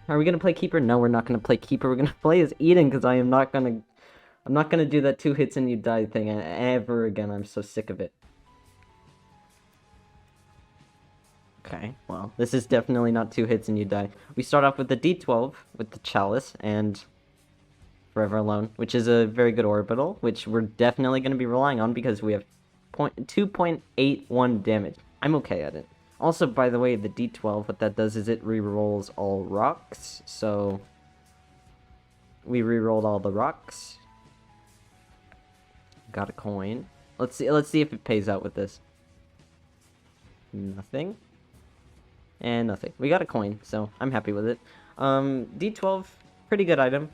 Are we gonna play Keeper? No, we're not gonna play Keeper. We're gonna play as Eden, because I'm not gonna do that 2 hits and you die thing ever again. I'm so sick of it. Okay, well, this is definitely not 2 hits and you die. We start off with the D12, with the Chalice, and Forever Alone, which is a very good orbital, which we're definitely going to be relying on because we have 2.81 damage. I'm okay at it. Also, by the way, the D12, what that does is it re-rolls all rocks, so we re-rolled all the rocks. Got a coin. Let's see if it pays out with this. Nothing. And nothing. We got a coin, so I'm happy with it. D12, pretty good item.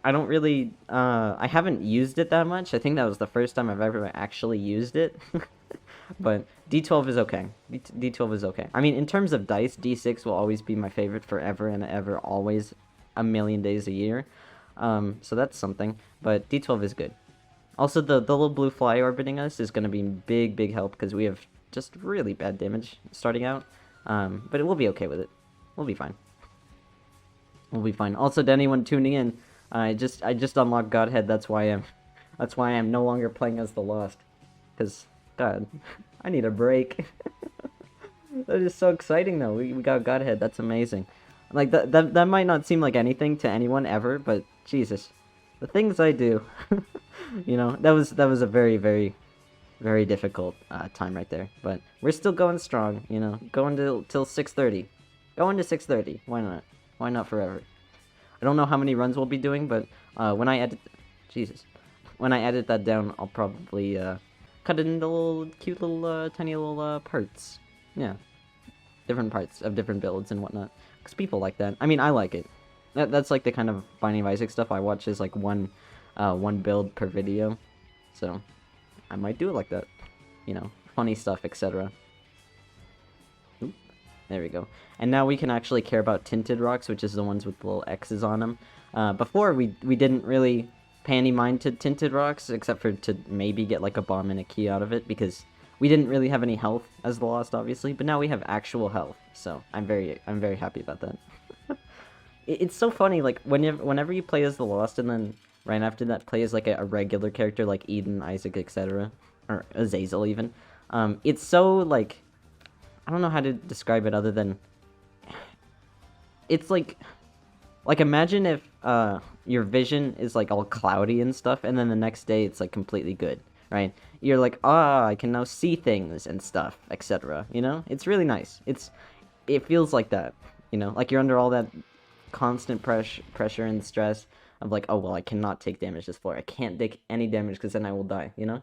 I don't really, I haven't used it that much. I think that was the first time I've ever actually used it. But D12 is okay. D12 is okay. I mean, in terms of dice, D6 will always be my favorite forever and ever, always, a million days a year. So that's something. But D12 is good. Also, the little blue fly orbiting us is going to be big help because we have just really bad damage starting out. But it will be okay with it. We'll be fine. We'll be fine. Also, to anyone tuning in, I just unlocked Godhead. That's why I'm no longer playing as the Lost. Cause God, I need a break. That is so exciting though. We got Godhead. That's amazing. Like that might not seem like anything to anyone ever, but Jesus, the things I do. You know, that was a very difficult time right there. But we're still going strong. You know, going till 6:30. Going to 6:30. Why not? Why not forever? I don't know how many runs we'll be doing, but when I edit, when I edit that down, I'll probably cut it into little cute little tiny little parts. Yeah, different parts of different builds and whatnot. Cause people like that. I mean, I like it. That's like the kind of Binding of Isaac stuff I watch, is like one build per video. So I might do it like that. You know, funny stuff, etc. There we go. And now we can actually care about tinted rocks, which is the ones with the little X's on them. Before, we didn't really pay any mind to tinted rocks, except for to maybe get like a bomb and a key out of it, because we didn't really have any health as the Lost, obviously, but now we have actual health, so I'm very happy about that. It's so funny, like, whenever you play as the Lost, and then right after that play as like a regular character like Eden, Isaac, etc., or Azazel even, it's so, like, I don't know how to describe it other than, it's like imagine if your vision is like all cloudy and stuff, and then the next day it's like completely good, right? You're like, I can now see things and stuff, etc. You know, it's really nice. It feels like that, you know, like you're under all that constant pressure and stress of like, oh well, I cannot take damage this floor. I can't take any damage because then I will die, you know.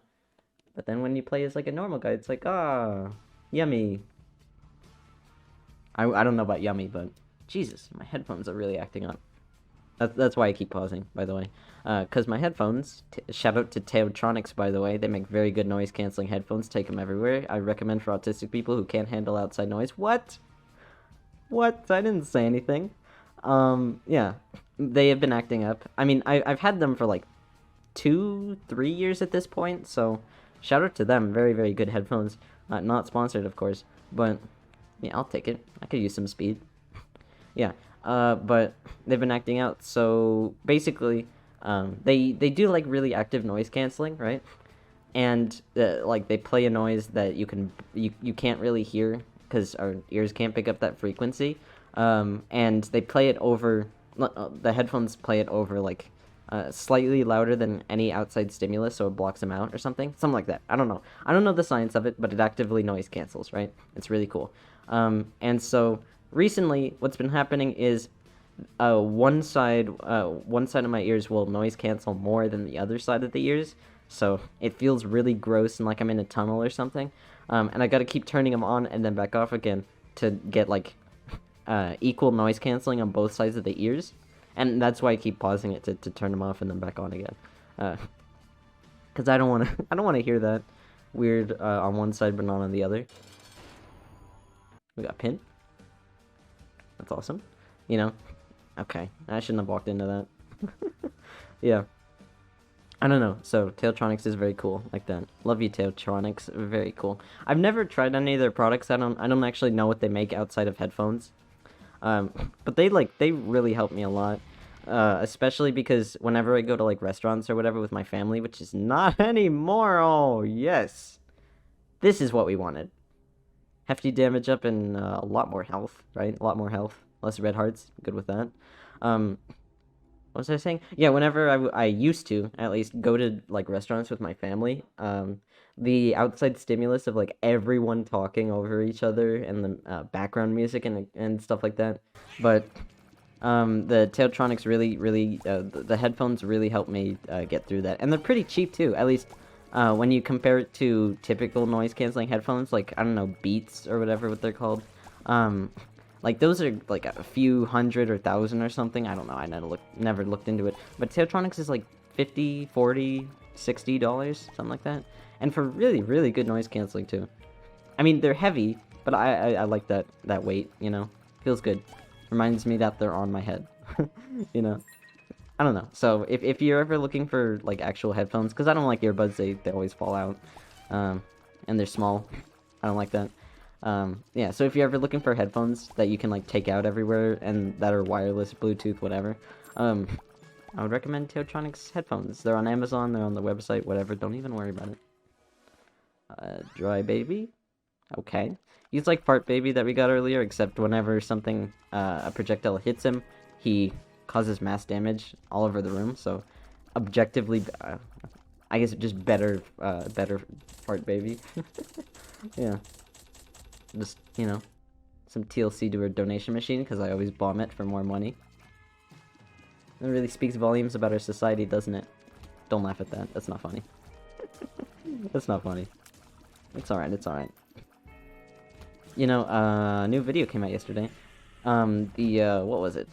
But then when you play as like a normal guy, it's like, yummy. I don't know about yummy, but Jesus, my headphones are really acting up. That's why I keep pausing, by the way. Because my headphones, shout out to Teotronics, by the way, they make very good noise-canceling headphones. Take them everywhere. I recommend for autistic people who can't handle outside noise. What? What? I didn't say anything. Yeah, they have been acting up. I mean, I've had them for like 2-3 years at this point, so shout out to them. Very good headphones. Not sponsored, of course, but yeah, I'll take it. I could use some speed. Yeah, but they've been acting out, so basically, they do like really active noise canceling, right? And like they play a noise that you can't really hear because our ears can't pick up that frequency. And they play it over, the headphones play it over like slightly louder than any outside stimulus, so it blocks them out or something like that. I don't know the science of it, but it actively noise cancels, right? It's really cool. And so recently what's been happening is one side of my ears will noise cancel more than the other side of the ears, so it feels really gross and like I'm in a tunnel or something. And I gotta keep turning them on and then back off again to get like equal noise canceling on both sides of the ears, and that's why I keep pausing it to turn them off and then back on again, because I don't want to hear that weird on one side but not on the other. We got pin. That's awesome. You know, okay, I shouldn't have walked into that. Yeah, I don't know. So Teotronics is very cool like that. Love you, Teotronics. Very cool. I've never tried any of their products. I don't actually know what they make outside of headphones. But they really help me a lot. Especially because whenever I go to like restaurants or whatever with my family, which is not anymore. Oh yes, this is what we wanted. Hefty damage up and a lot more health, right? A lot more health, less red hearts. Good with that. What was I saying? Yeah, whenever I used to at least go to like restaurants with my family, the outside stimulus of like everyone talking over each other and the background music and stuff like that. But the Tailtronics really the headphones really help me get through that, and they're pretty cheap too. At least when you compare it to typical noise canceling headphones, like I don't know, Beats or whatever what they're called. Like those are like a few hundred or thousand or something. I don't know. I never looked into it. But Tailtronics is like $50, $40, $60, something like that. And for really good noise canceling too. I mean, they're heavy, but I like that weight, you know. Feels good. Reminds me that they're on my head. You know. I don't know. So if you're ever looking for like actual headphones, because I don't like earbuds, they always fall out. And they're small. I don't like that. Yeah, so if you're ever looking for headphones that you can like take out everywhere and that are wireless, Bluetooth, whatever, I would recommend Tailtronics headphones. They're on Amazon, they're on the website, whatever. Don't even worry about it. Dry Baby. Okay. He's like Fart Baby that we got earlier, except whenever something, a projectile hits him, he causes mass damage all over the room, so objectively, I guess just better Fart Baby. Yeah. Just, you know, some TLC to her donation machine, because I always bomb it for more money. It really speaks volumes about our society, doesn't it? Don't laugh at that. That's not funny. That's not funny. It's alright, it's alright. You know, a new video came out yesterday. What was it?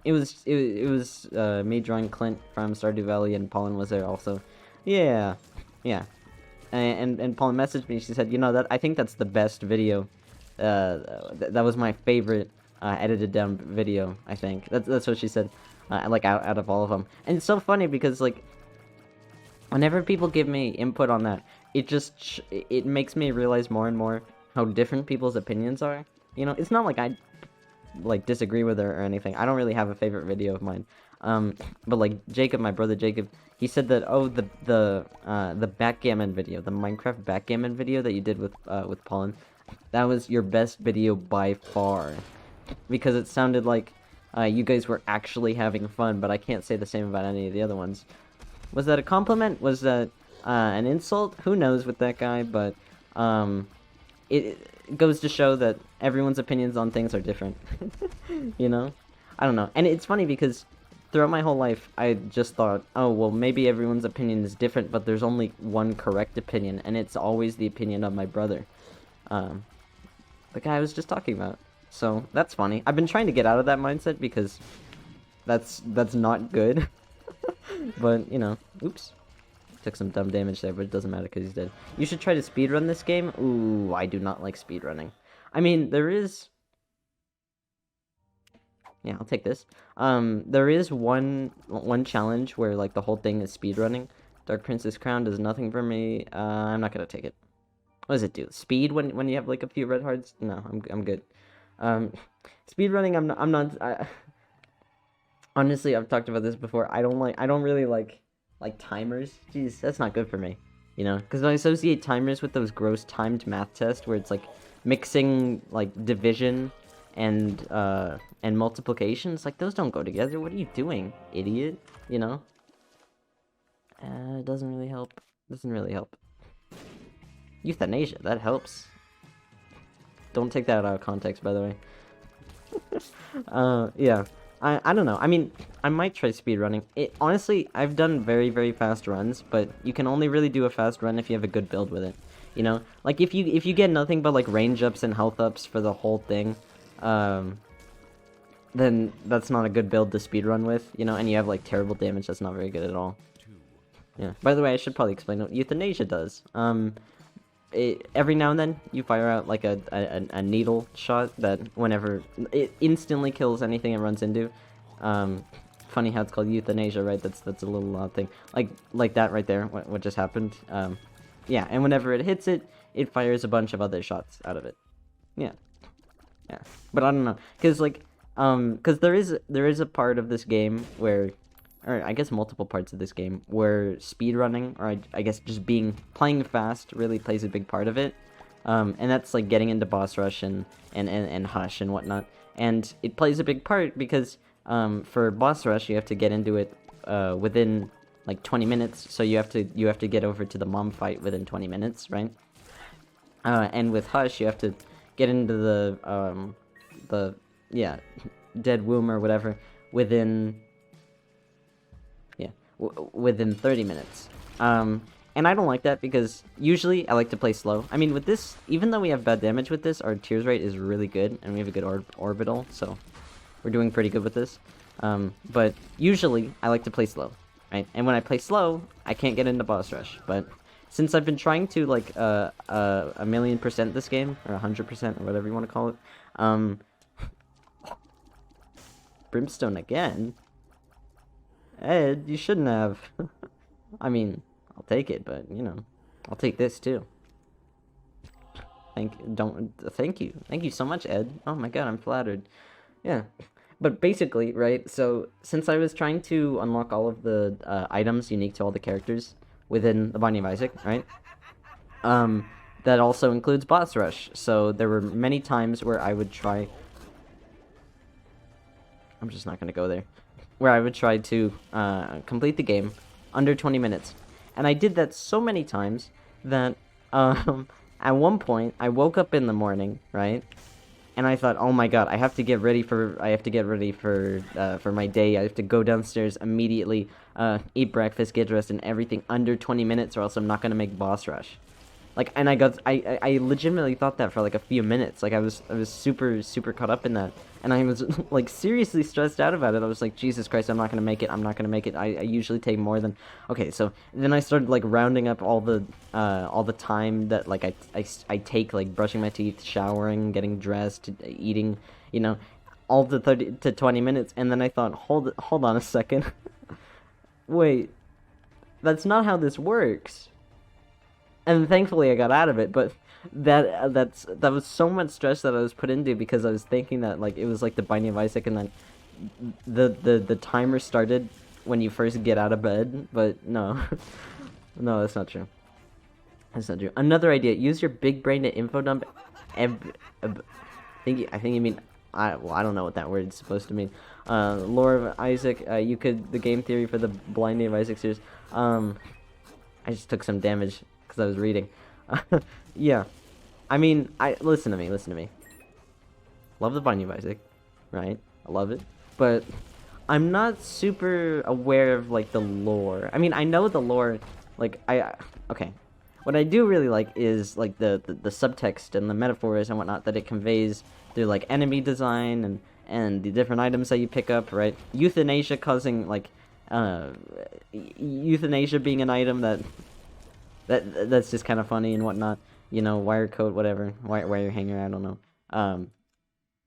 It was me drawing Clint from Stardew Valley, and Pollen was there also. Yeah. And Paula messaged me. She said, "You know that I think that's the best video. That was my favorite edited down video. I think that's what she said. Like out of all of them. And it's so funny because like whenever people give me input on that, it makes me realize more and more how different people's opinions are. You know, it's not like I like disagree with her or anything. I don't really have a favorite video of mine. But like Jacob, my brother Jacob, he said that the backgammon video, the Minecraft backgammon video that you did with Pollen, that was your best video by far, because it sounded like you guys were actually having fun. But I can't say the same about any of the other ones. Was that a compliment? Was that an insult? Who knows with that guy? But it goes to show that everyone's opinions on things are different. You know, I don't know, and it's funny because throughout my whole life, I just thought, oh, well, maybe everyone's opinion is different, but there's only one correct opinion, and it's always the opinion of my brother. The guy I was just talking about. So, that's funny. I've been trying to get out of that mindset, because that's not good. But, you know, oops. Took some dumb damage there, but it doesn't matter because he's dead. You should try to speedrun this game. Ooh, I do not like speedrunning. I mean, there is... Yeah, I'll take this. There is one challenge where like the whole thing is speedrunning. Dark Princess Crown does nothing for me. I'm not gonna take it. What does it do? Speed when you have like a few red hearts? No, I'm good. Speedrunning, I'm not. Honestly, I've talked about this before. I don't really like timers. Jeez, that's not good for me. You know, because I associate timers with those gross timed math tests where it's like mixing like division and multiplication. It's like, those don't go together. What are you doing, idiot? You know? It doesn't really help. Doesn't really help. Euthanasia, that helps. Don't take that out of context, by the way. Yeah. I don't know. I mean, I might try speedrunning. Honestly, I've done very fast runs, but you can only really do a fast run if you have a good build with it. You know? Like, if you get nothing but, like, range ups and health ups for the whole thing, then that's not a good build to speedrun with, you know, and you have, like, terrible damage, that's not very good at all. Yeah. By the way, I should probably explain what Euthanasia does. Every now and then, you fire out, like, a needle shot that whenever... It instantly kills anything it runs into. Funny how it's called Euthanasia, right? That's a little odd thing. Like that right there, what just happened. Yeah, and whenever it hits it, it fires a bunch of other shots out of it. Yeah. Yeah. But I don't know. Because, like, Because there is a part of this game where, or I guess multiple parts of this game where speed running, or I guess just playing fast really plays a big part of it. And that's like getting into boss rush and hush and whatnot. And it plays a big part because for boss rush you have to get into it within like 20 minutes. So you have to get over to the mom fight within 20 minutes, right? And with hush you have to get into the dead womb or whatever within within 30 minutes. And I don't like that because usually I like to play slow. I mean, with this, even though we have bad damage with this, our tears rate is really good, and we have a good orbital, so we're doing pretty good with this. But usually I like to play slow, right? And when I play slow, I can't get into boss rush. But since I've been trying to like 1,000,000% this game, or 100%, or whatever you want to call it, Brimstone again? Ed, you shouldn't have. I mean, I'll take it, but, you know, I'll take this, too. Thank you. Thank you so much, Ed. Oh my god, I'm flattered. Yeah. But basically, right, so, since I was trying to unlock all of the items unique to all the characters within the Binding of Isaac, right, that also includes boss rush. So, there were many times where I would try... I'm just not gonna go there. Where I would try to complete the game under 20 minutes. And I did that so many times that at one point I woke up in the morning, right? And I thought, oh my god, I have to get ready for my day. I have to go downstairs immediately, eat breakfast, get dressed, and everything under 20 minutes, or else I'm not gonna make boss rush. Like, and I legitimately thought that for like a few minutes. Like I was super caught up in that, and I was like seriously stressed out about it. I was like, Jesus Christ, I'm not gonna make it. I'm not gonna make it. I usually take more than. Okay, so then I started like rounding up all the time that like I take, like brushing my teeth, showering, getting dressed, eating, you know, all the 30 to 20 minutes, and then I thought, hold on a second, wait, that's not how this works. And thankfully I got out of it, but that was so much stress that I was put into because I was thinking that like it was like the Binding of Isaac, and then the timer started when you first get out of bed, but no. No, that's not true. That's not true. Another idea, use your big brain to info dump I think you mean I don't know what that word is supposed to mean. Lore of Isaac, the game theory for the Binding of Isaac series. I just took some damage because I was reading. Yeah. I mean, listen to me. Love the Binding of Isaac, right? I love it. But I'm not super aware of, like, the lore. I mean, I know the lore, like, okay. What I do really like is, like, the subtext and the metaphors and whatnot that it conveys through, like, enemy design and the different items that you pick up, right? Euthanasia causing, like, euthanasia being an item that's just kind of funny and whatnot, you know, wire coat, whatever, wire hanger, I don't know.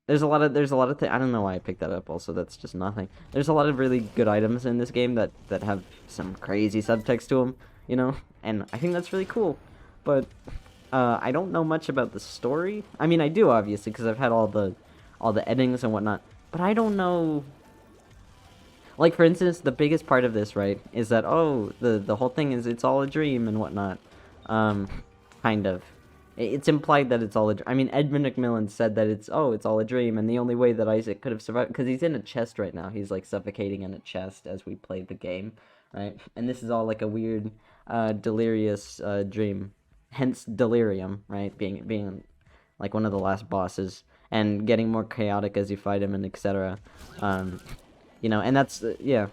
There's a lot of things. I don't know why I picked that up. Also, that's just nothing. There's a lot of really good items in this game that have some crazy subtext to them, you know, and I think that's really cool. But I don't know much about the story. I mean, I do obviously because I've had all the endings and whatnot, but I don't know. Like, for instance, the biggest part of this, right, is that, oh, the whole thing is it's all a dream and whatnot. Kind of. It's implied that it's all a dream. I mean, Edmund McMillan said that it's all a dream, and the only way that Isaac could have survived, because he's in a chest right now. He's, like, suffocating in a chest as we play the game, right? And this is all, like, a weird, delirious dream. Hence, delirium, right? Being, like, one of the last bosses, and getting more chaotic as you fight him, and etc. You know, and that's, yeah,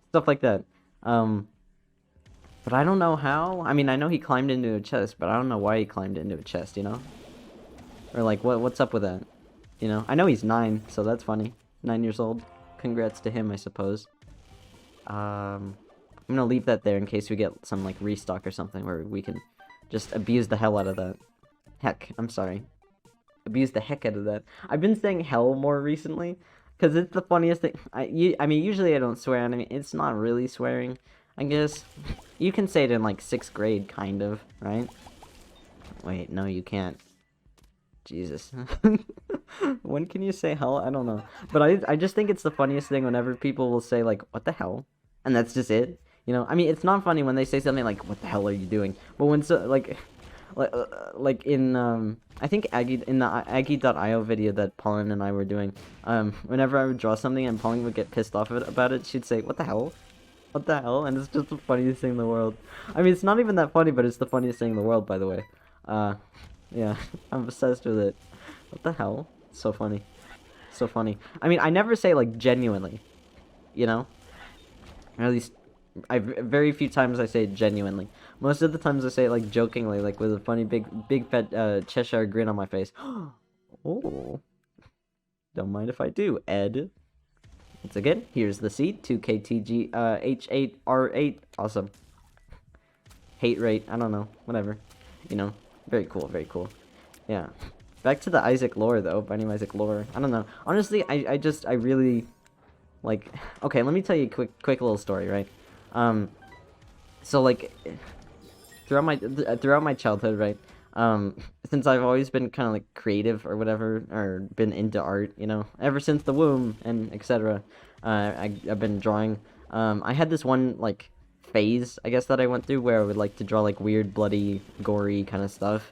stuff like that. But I don't know how. I mean, I know he climbed into a chest, but I don't know why he climbed into a chest, you know? Or, like, what's up with that? You know? I know he's 9, so that's funny. 9 years old. Congrats to him, I suppose. I'm gonna leave that there in case we get some, like, restock or something where we can just abuse the hell out of that. Heck, I'm sorry. Abuse the heck out of that. I've been saying hell more recently, because it's the funniest thing. I mean, usually I don't swear, and I mean, it's not really swearing, I guess. You can say it in, like, 6th grade, kind of, right? Wait, no, you can't. Jesus. When can you say hell? I don't know. But I just think it's the funniest thing whenever people will say, like, what the hell? And that's just it. You know, I mean, it's not funny when they say something like, what the hell are you doing? But when, so, like in, I think in the Aggie.io video that Pauline and I were doing, whenever I would draw something and Pauline would get pissed off about it, she'd say, what the hell? What the hell? And it's just the funniest thing in the world. I mean, it's not even that funny, but it's the funniest thing in the world, by the way. Yeah, I'm obsessed with it. What the hell? So funny. So funny. I mean, I never say, like, genuinely, you know? Or at least, very few times I say it genuinely. Most of the times I say it, like, jokingly, like, with a funny, big fat, Cheshire grin on my face. Oh. Don't mind if I do, Ed. Once again, here's the seed, 2KTG, H8R8. Awesome. Hate rate, I don't know, whatever. You know, very cool, very cool. Yeah. Back to the Isaac lore, though, Binding Isaac lore. I don't know. Honestly, I really, like, okay, let me tell you a quick little story, right? So, like, throughout my childhood, right, since I've always been kind of, like, creative or whatever, or been into art, you know, ever since the womb, and etc., I've been drawing. I had this one, like, phase, I guess, that I went through where I would like to draw, like, weird, bloody, gory kind of stuff.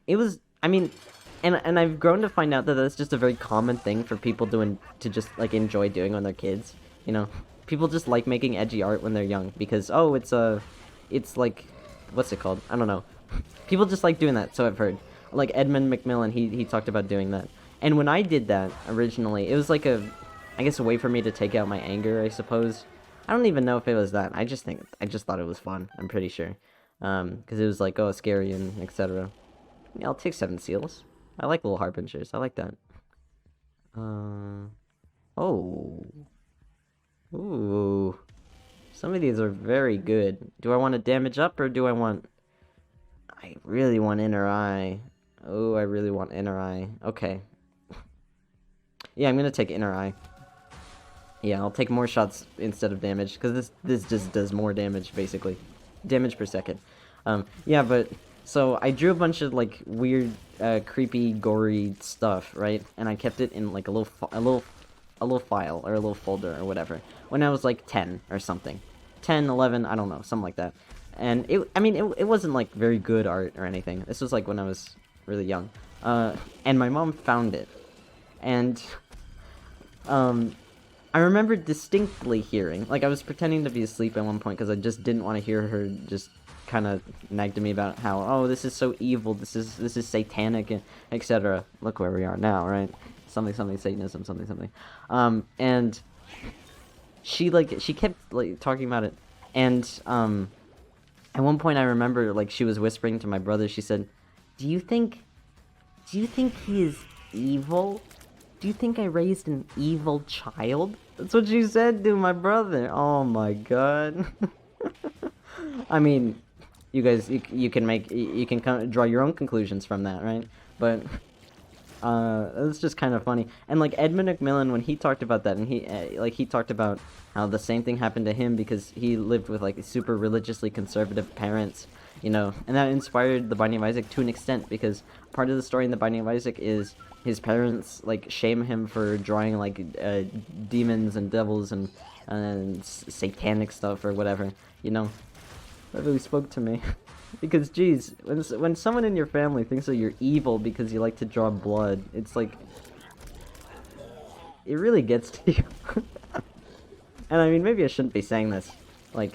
It was, I mean, and I've grown to find out that that's just a very common thing for people to just, like, enjoy doing when they're kids, you know? People just like making edgy art when they're young because, oh, it's like, what's it called? I don't know. People just like doing that, so I've heard. Like, Edmund McMillan, he talked about doing that. And when I did that, originally, it was like I guess a way for me to take out my anger, I suppose. I don't even know if it was that. I just thought it was fun, I'm pretty sure. Because it was like, oh, scary and etc. Yeah, I'll take 7 seals. I like little harbingers. I like that. Oh. Ooh. Some of these are very good. Do I want to damage up or do I want... I really want inner eye. Oh, I really want inner eye. Okay. Yeah, I'm gonna take inner eye. Yeah, I'll take more shots instead of damage, because this just does more damage, basically. Damage per second. Yeah, but... So, I drew a bunch of, like, weird, creepy, gory stuff, right? And I kept it in, like, a little file, or a little folder, or whatever, when I was, like, 10, or something. 10, 11, I don't know, something like that. And, it wasn't, like, very good art, or anything. This was, like, when I was really young. And my mom found it. And, I remember distinctly hearing, like, I was pretending to be asleep at one point, because I just didn't want to hear her just kind of nagged to me about how, oh, this is so evil, this is satanic, and etc. Look where we are now, right? Something Satanism, something. And she kept, like, talking about it, and at one point I remember, like, she was whispering to my brother. She said, do you think he is evil? Do you think I raised an evil child? That's what she said to my brother. Oh my god. I mean, you guys, you can kind of draw your own conclusions from that, right? But it's just kind of funny. And, like, Edmund McMillan, when he talked about that, and he talked about how the same thing happened to him because he lived with, like, super religiously conservative parents, you know, and that inspired The Binding of Isaac to an extent, because part of the story in The Binding of Isaac is his parents, like, shame him for drawing, like, demons and devils and satanic stuff or whatever, you know. That really spoke to me. Because, geez, when someone in your family thinks that you're evil because you like to draw blood, it's like... It really gets to you. And, I mean, maybe I shouldn't be saying this, like,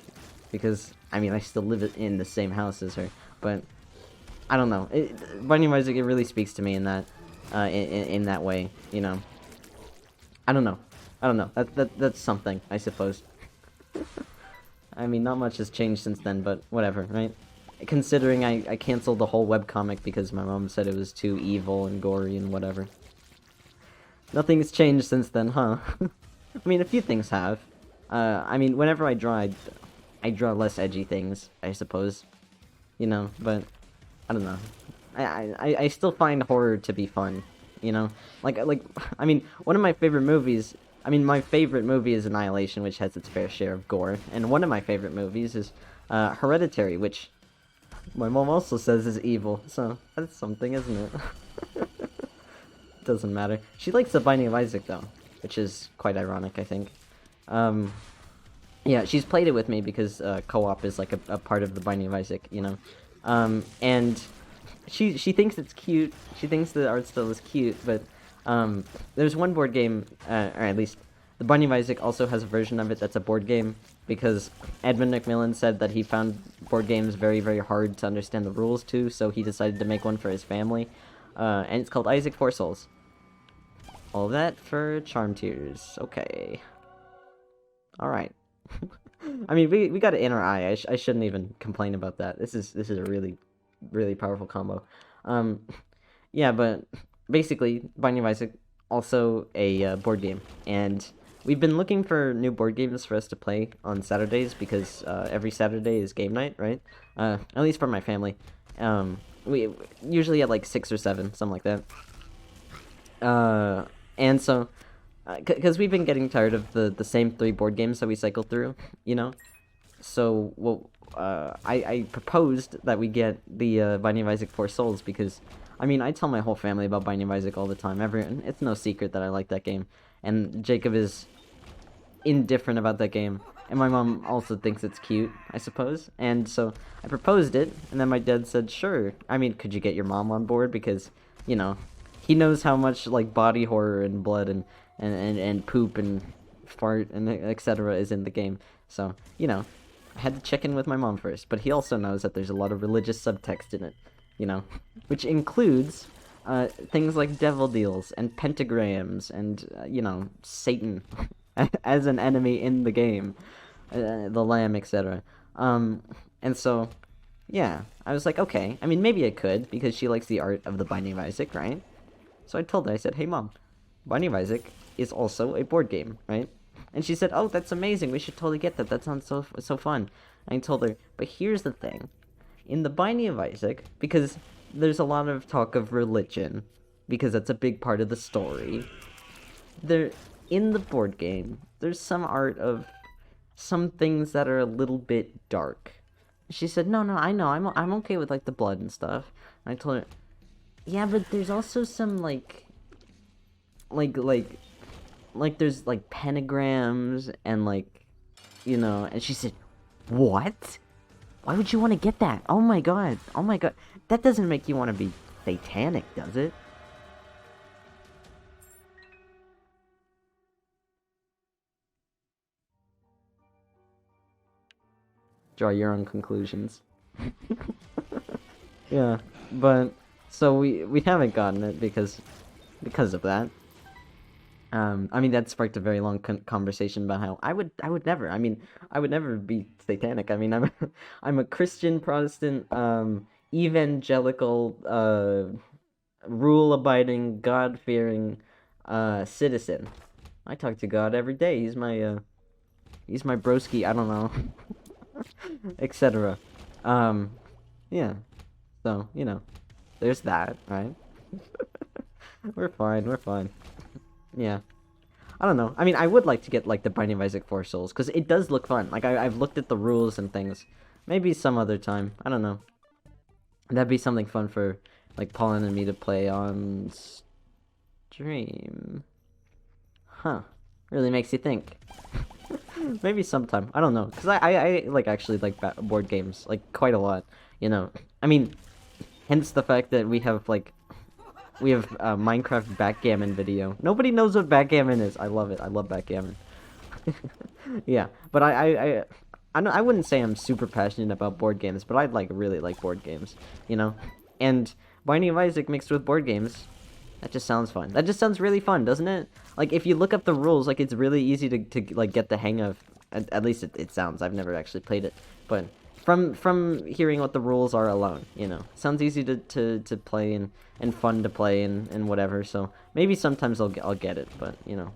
because, I mean, I still live in the same house as her, but... I don't know. Binding of Isaac, it really speaks to me in that, in that way, you know. I don't know. That's something, I suppose. I mean, not much has changed since then, but whatever, right? Considering I canceled the whole webcomic because my mom said it was too evil and gory and whatever. Nothing's changed since then, huh? I mean, a few things have. I mean, whenever I draw less edgy things, I suppose. You know, but... I don't know. I still find horror to be fun, you know? Like, I mean, one of my favorite movies... I mean, my favorite movie is Annihilation, which has its fair share of gore. And one of my favorite movies is Hereditary, which my mom also says is evil. So, that's something, isn't it? Doesn't matter. She likes The Binding of Isaac, though, which is quite ironic, I think. Yeah, she's played it with me because co-op is like a part of The Binding of Isaac, you know. And she thinks it's cute. She thinks the art style is cute, but there's one board game, or at least The Binding of Isaac also has a version of it that's a board game, because Edmund Macmillan said that he found board games very, very hard to understand the rules to, so he decided to make one for his family, and it's called Isaac Four Souls. All that for charm tiers. Okay. Alright. I mean, we got it in our eye. I shouldn't even complain about that. This is a really, really powerful combo. Yeah, but basically, Binding of Isaac, also a board game, and we've been looking for new board games for us to play on Saturdays, because every Saturday is game night, right? At least for my family. We usually at like 6 or 7, something like that. And so, because we've been getting tired of the same 3 board games that we cycle through, you know? So, well, I proposed that we get the Binding of Isaac Four Souls, because, I mean, I tell my whole family about Binding of Isaac all the time. It's no secret that I like that game. And Jacob is indifferent about that game. And my mom also thinks it's cute, I suppose. And so, I proposed it, and then my dad said, sure. I mean, could you get your mom on board? Because, you know, he knows how much, like, body horror and blood and poop and fart and etc. is in the game. So, you know, I had to check in with my mom first. But he also knows that there's a lot of religious subtext in it, you know, which includes things like devil deals and pentagrams and, you know, Satan as an enemy in the game, the lamb, etc. And so, yeah, I was like, okay, I mean, maybe I could, because she likes the art of the Binding of Isaac, right? So I told her, I said, hey, Mom, Binding of Isaac is also a board game, right? And she said, oh, that's amazing, we should totally get that, that sounds so fun. And I told her, but here's the thing. In the Binding of Isaac, because there's a lot of talk of religion, because that's a big part of the story, in the board game, there's some art of some things that are a little bit dark. She said, no, I know, I'm okay with, like, the blood and stuff. And I told her, yeah, but there's also some, like there's, like, pentagrams and, like, you know, and she said, what? Why would you want to get that? Oh my god, that doesn't make you want to be satanic, does it? Draw your own conclusions. Yeah, but so we haven't gotten it because of that. I mean, that sparked a very long conversation about how I would never. I mean, I would never be satanic. I mean, I'm a Christian Protestant, evangelical, rule-abiding, God-fearing, citizen. I talk to God every day. He's my broski. I don't know, etc. Yeah. So, you know, there's that, right? We're fine. Yeah. I don't know. I mean, I would like to get, like, the Binding of Isaac Four Souls, because it does look fun. Like, I've looked at the rules and things. Maybe some other time. I don't know. That'd be something fun for, like, Paulin and me to play on stream. Huh. Really makes you think. Maybe sometime. I don't know. Because I like, actually like board games, like, quite a lot. You know. I mean, hence the fact that we have, like, Minecraft backgammon video. Nobody knows what backgammon is. I love it. I love backgammon. Yeah, but I wouldn't say I'm super passionate about board games, but I'd really like board games, you know? And Binding of Isaac mixed with board games, that just sounds fun. That just sounds really fun, doesn't it? Like, if you look up the rules, like, it's really easy to like, get the hang of, at least it sounds. I've never actually played it, but from hearing what the rules are alone, you know, sounds easy to play and fun to play and whatever. So maybe sometimes I'll get it, but you know,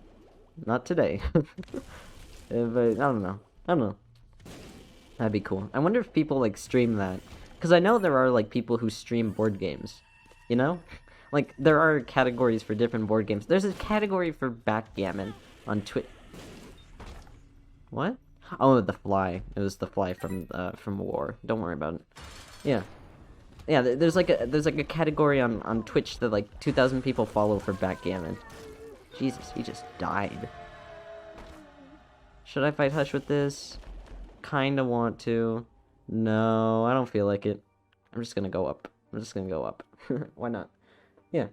not today. But I don't know. That'd be cool. I wonder if people like stream that, because I know there are like people who stream board games, you know, like there are categories for different board games. There's a category for backgammon on Twitch. What? Oh, the fly. It was the fly from War. Don't worry about it. Yeah. Yeah, there's like a category on Twitch that like 2,000 people follow for backgammon. Jesus, he just died. Should I fight Hush with this? Kinda want to. No, I don't feel like it. I'm just gonna go up. I'm just gonna go up. Why not? Yeah.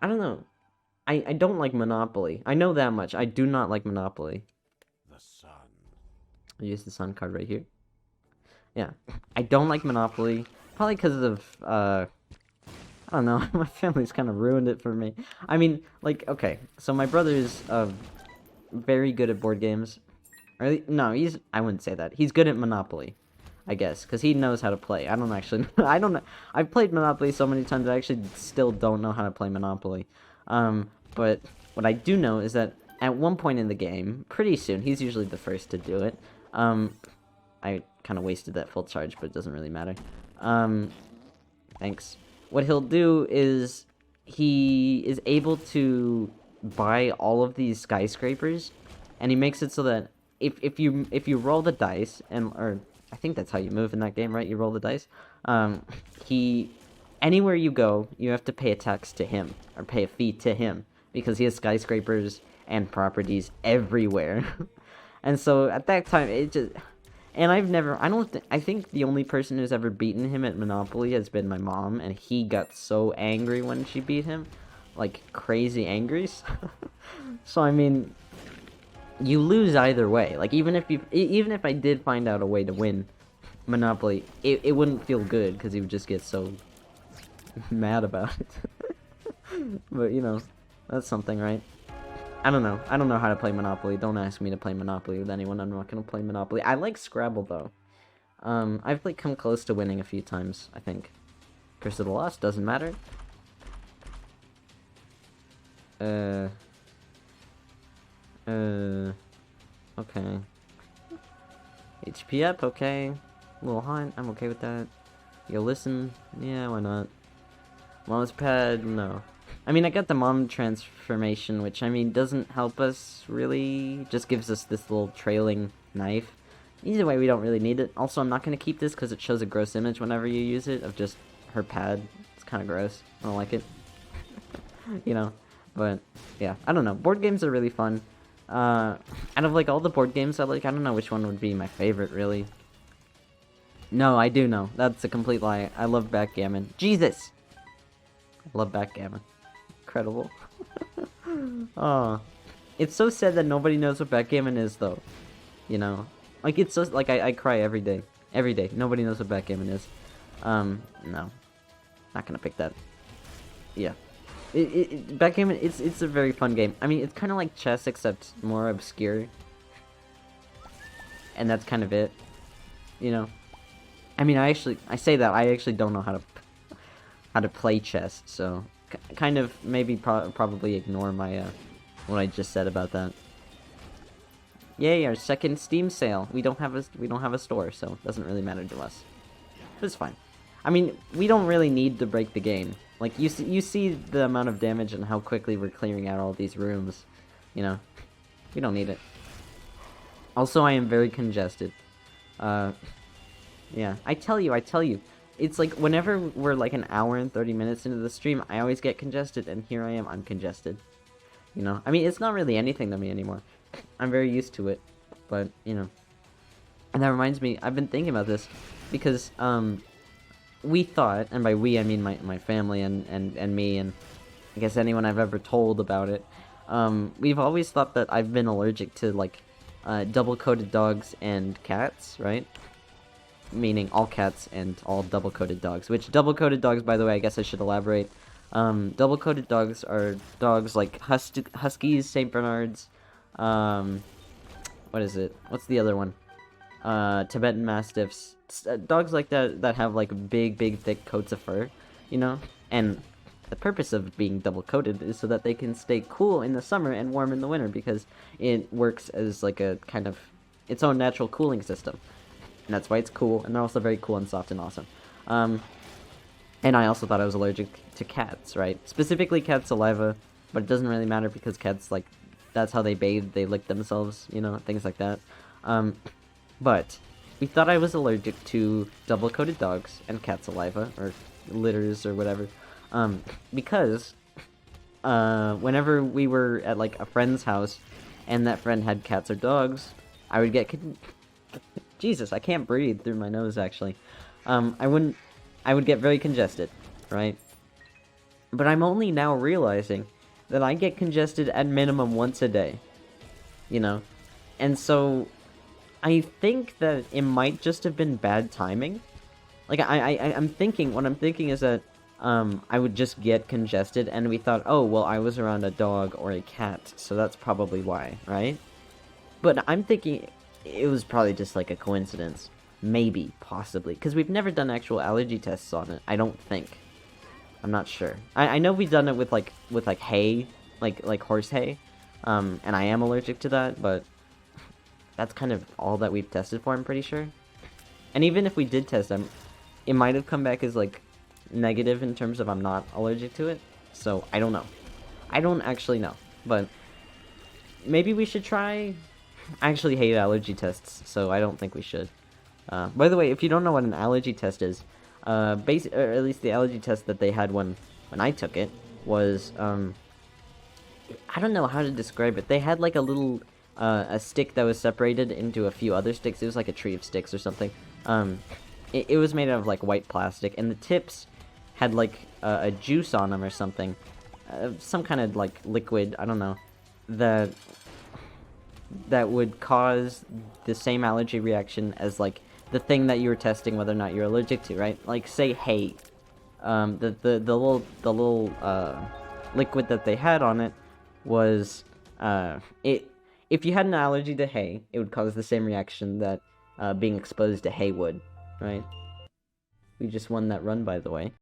I don't know. I don't like Monopoly. I know that much. I do not like Monopoly. The sun. I use the sun card right here. Yeah. I don't like Monopoly. Probably because of, I don't know. My family's kind of ruined it for me. I mean, like, okay. So my brother's, very good at board games. Or, no, I wouldn't say that. He's good at Monopoly, I guess, because he knows how to play. I don't actually, I don't know. I've played Monopoly so many times, I actually still don't know how to play Monopoly. But what I do know is that at one point in the game, pretty soon, he's usually the first to do it. I kind of wasted that full charge, but it doesn't really matter. Thanks. What he'll do is he is able to buy all of these skyscrapers, and he makes it so that if you roll the dice, or I think that's how you move in that game, right? You roll the dice. Anywhere you go, you have to pay a tax to him, or pay a fee to him, because he has skyscrapers and properties everywhere. And so at that time, it just, and I think the only person who's ever beaten him at Monopoly has been my mom, and he got so angry when she beat him, like crazy angry. So I mean, you lose either way. Like even if I did find out a way to win Monopoly, it wouldn't feel good because he would just get so mad about it. But you know, that's something, right? I don't know how to play Monopoly. Don't ask me to play Monopoly with anyone. I'm not gonna play Monopoly. I like Scrabble though. I've like come close to winning a few times, I think. Curse of the Lost doesn't matter. Okay. HP up, okay. A little hot, I'm okay with that. Yo, listen, yeah, why not? Mom's pad, no. I mean, I got the mom transformation, which, I mean, doesn't help us, really. Just gives us this little trailing knife. Either way, we don't really need it. Also, I'm not going to keep this because it shows a gross image whenever you use it of just her pad. It's kind of gross. I don't like it. You know? But, yeah, I don't know. Board games are really fun. Out of, like, all the board games I like, I don't know which one would be my favorite, really. No, I do know. That's a complete lie. I love backgammon. Jesus! I love backgammon. Incredible. Oh, it's so sad that nobody knows what backgammon is, though. You know, like it's so like I cry every day. Every day, nobody knows what backgammon is. No, not gonna pick that. Yeah, backgammon. It's a very fun game. I mean, it's kind of like chess except more obscure, and that's kind of it. You know, I mean, I say that I actually don't know how to play chess, so kind of maybe probably ignore my what I just said about that. Yay, our second Steam sale. We don't have a store, so it doesn't really matter to us. But it's fine. I mean, we don't really need to break the game. Like you see the amount of damage and how quickly we're clearing out all these rooms. You know, we don't need it. Also, I am very congested. Yeah, I tell you. It's like, whenever we're like an hour and 30 minutes into the stream, I always get congested, and here I am, I'm congested. You know? I mean, it's not really anything to me anymore. I'm very used to it, but, you know. And that reminds me, I've been thinking about this, because, we thought, and by we, I mean my family and me, and I guess anyone I've ever told about it, we've always thought that I've been allergic to, like, double-coated dogs and cats, right? Meaning all cats and all double-coated dogs. Which double-coated dogs, by the way, I guess I should elaborate. Double-coated dogs are dogs like Huskies, Saint Bernards, what is it? What's the other one? Tibetan Mastiffs. Dogs like that have like big, thick coats of fur, you know? And the purpose of being double-coated is so that they can stay cool in the summer and warm in the winter, because it works as like a kind of its own natural cooling system. And that's why it's cool, and they're also very cool and soft and awesome. And I also thought I was allergic to cats, right? Specifically cat saliva, but it doesn't really matter because cats, like, that's how they bathe, they lick themselves, you know, things like that. But we thought I was allergic to double-coated dogs and cat saliva, or litters or whatever. Because whenever we were at like a friend's house and that friend had cats or dogs, I would get Jesus, I can't breathe through my nose actually. I would get very congested, right? But I'm only now realizing that I get congested at minimum once a day, you know? And so I think that it might just have been bad timing. Like, I'm thinking, what I'm thinking is that, I would just get congested, and we thought, oh, well, I was around a dog or a cat, so that's probably why, right? But I'm thinking it was probably just, like, a coincidence. Maybe, possibly. Because we've never done actual allergy tests on it, I don't think. I'm not sure. I know we've done it with hay, like horse hay, and I am allergic to that, but that's kind of all that we've tested for, I'm pretty sure. And even if we did test them, it might have come back as, like, negative in terms of I'm not allergic to it, so I don't know. I don't actually know, but maybe we should try. I actually hate allergy tests, so I don't think we should. By the way, if you don't know what an allergy test is, or at least the allergy test that they had when I took it was, I don't know how to describe it. They had like a little, a stick that was separated into a few other sticks. It was like a tree of sticks or something. It was made out of like white plastic, and the tips had like a juice on them or something, some kind of like liquid, I don't know, that would cause the same allergy reaction as like the thing that you were testing whether or not you're allergic to, right? Like say hay. The little liquid that they had on it was if you had an allergy to hay, it would cause the same reaction that being exposed to hay would, right? We just won that run, by the way.